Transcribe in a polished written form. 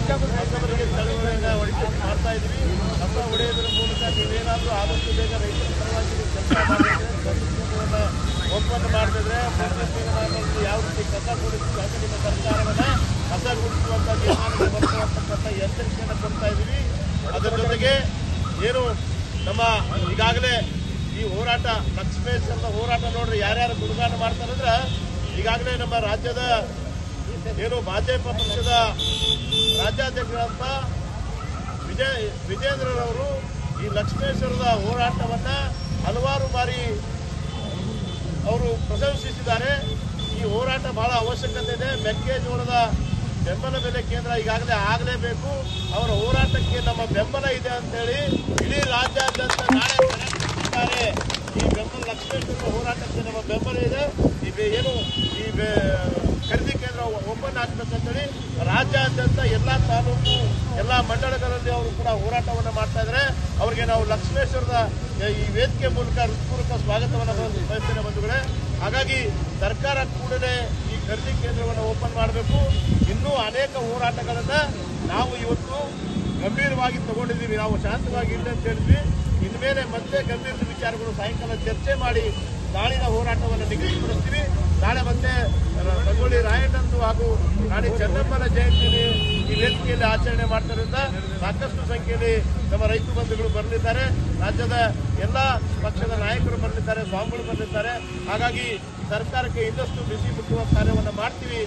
ರೈತರಿಗೆ ಚಳವಳಿಯನ್ನು ಮಾಡ್ತಾ ಇದ್ವಿ. ಕಸ ಹೊಡೆಯೋದ್ರ ಮೂಲಕ ನೀವೇನಾದರೂ ಆದಷ್ಟು ಬೇಗ ರೈತರ ಪರವಾಗಿ ಕೆಲಸ ಮಾಡಿದ್ರೆ ಓಪನ್ ಮಾಡಿದ್ರೆ ಯಾವ ರೀತಿ ಕಸ ಗುಡಿಸುವಾಗ ನಿಮ್ಮ ಸರ್ಕಾರವನ್ನ ಕಸ ಗುಡಿಸುವಂಥ ನಿರ್ಮಾಣಕ್ಕೆ ಬರ್ತಕ್ಕಂಥ ಎಚ್ಚರಿಕೆಯನ್ನು ಕೊಡ್ತಾ ಇದ್ದೀವಿ. ಅದರ ಜೊತೆಗೆ ಏನು ನಮ್ಮ ಈಗಾಗಲೇ ಈ ಹೋರಾಟ ಲಕ್ಷ್ಮೇಶ್ವರದ ಹೋರಾಟ ನೋಡ್ರಿ ಯಾರ್ಯಾರು ಗುಣಗಾನ ಮಾಡ್ತಾರೆ ಅಂದ್ರೆ ಈಗಾಗಲೇ ನಮ್ಮ ರಾಜ್ಯದ ಏನು ಭಾಜಪ ಪಕ್ಷದ ರಾಜ್ಯಾಧ್ಯಕ್ಷರಾದಂಥ ವಿಜೇಂದ್ರರವರು ಈ ಲಕ್ಷ್ಮೇಶ್ವರದ ಹೋರಾಟವನ್ನ ಹಲವಾರು ಬಾರಿ ಅವರು ಪ್ರಶಂಸಿಸಿದ್ದಾರೆ. ಈ ಹೋರಾಟ ಬಹಳ ಅವಶ್ಯಕತೆ ಇದೆ. ಮೆಕ್ಕೆಜೋಳದ ಬೆಂಬಲ ಬೆಲೆ ಕೇಂದ್ರ ಈಗಾಗಲೇ ಆಗಲೇಬೇಕು. ಅವರ ಹೋರಾಟಕ್ಕೆ ನಮ್ಮ ಬೆಂಬಲ ಇದೆ ಅಂತೇಳಿ ಇಡೀ ರಾಜ್ಯಾದ್ಯಂತ ನಾಳೆ ಕರೆದಿದ್ದಾರೆ. ಈ ಬೆಂಬಲ ಲಕ್ಷ್ಮೇಶ್ವರದ ಹೋರಾಟಕ್ಕೆ ನಮ್ಮ ಬೆಂಬಲ ಇದೆ. ಏನು ಈ ಖರೀದಿ ಕೇಂದ್ರ ಓಪನ್ ಆಗ್ಬೇಕಂತೇಳಿ ರಾಜ್ಯಾದ್ಯಂತ ಎಲ್ಲ ತಾಲೂಕು ಎಲ್ಲ ಮಂಡಳಗಳಲ್ಲಿ ಅವರು ಕೂಡ ಹೋರಾಟವನ್ನು ಮಾಡ್ತಾ ಇದ್ದಾರೆ. ಅವರಿಗೆ ನಾವು ಲಕ್ಷ್ಮೇಶ್ವರದ ಈ ವೇದಿಕೆ ಮೂಲಕ ಹೃತ್ಪೂರ್ವಕ ಸ್ವಾಗತವನ್ನು ಬಯಸ್ತೇನೆ ಬಂಧುಗಳೇ. ಹಾಗಾಗಿ ಸರ್ಕಾರ ಕೂಡಲೇ ಈ ಖರೀದಿ ಕೇಂದ್ರವನ್ನು ಓಪನ್ ಮಾಡಬೇಕು. ಇನ್ನೂ ಅನೇಕ ಹೋರಾಟಗಳನ್ನು ನಾವು ಇವತ್ತು ಗಂಭೀರವಾಗಿ ತಗೊಂಡಿದ್ದೀವಿ. ನಾವು ಶಾಂತವಾಗಿ ಇಲ್ಲ ಅಂತ ಹೇಳಿದ್ವಿ. ಇನ್ಮೇಲೆ ಮತ್ತೆ ಗಂಭೀರ ವಿಚಾರಗಳು ಸಾಯಂಕಾಲ ಚರ್ಚೆ ಮಾಡಿ ನಾಳಿನ ಹೋರಾಟವನ್ನು ನಿಗದಿಪಡಿಸ್ತೀವಿ. ನಾಳೆ ಮತ್ತೆ ಸಂಗೊಳ್ಳಿ ರಾಯಣ್ಣಂದು ಹಾಗೂ ನಾಳೆ ಚೆನ್ನಮ್ಮನ ಜಯಂತಿಯಲ್ಲಿ ಈ ವೇದಿಕೆಯಲ್ಲಿ ಆಚರಣೆ ಮಾಡ್ತಾರಿಂದ ಸಾಕಷ್ಟು ಸಂಖ್ಯೆಯಲ್ಲಿ ನಮ್ಮ ರೈತ ಬಂಧುಗಳು ಬರಲಿದ್ದಾರೆ. ರಾಜ್ಯದ ಎಲ್ಲ ಪಕ್ಷದ ನಾಯಕರು ಬರಲಿದ್ದಾರೆ, ಸ್ವಾಮಿಗಳು ಬರಲಿದ್ದಾರೆ. ಹಾಗಾಗಿ ಸರ್ಕಾರಕ್ಕೆ ಇನ್ನಷ್ಟು ಬಿಸಿ ಮುಟ್ಟುವ ಕಾರ್ಯವನ್ನು ಮಾಡ್ತೀವಿ.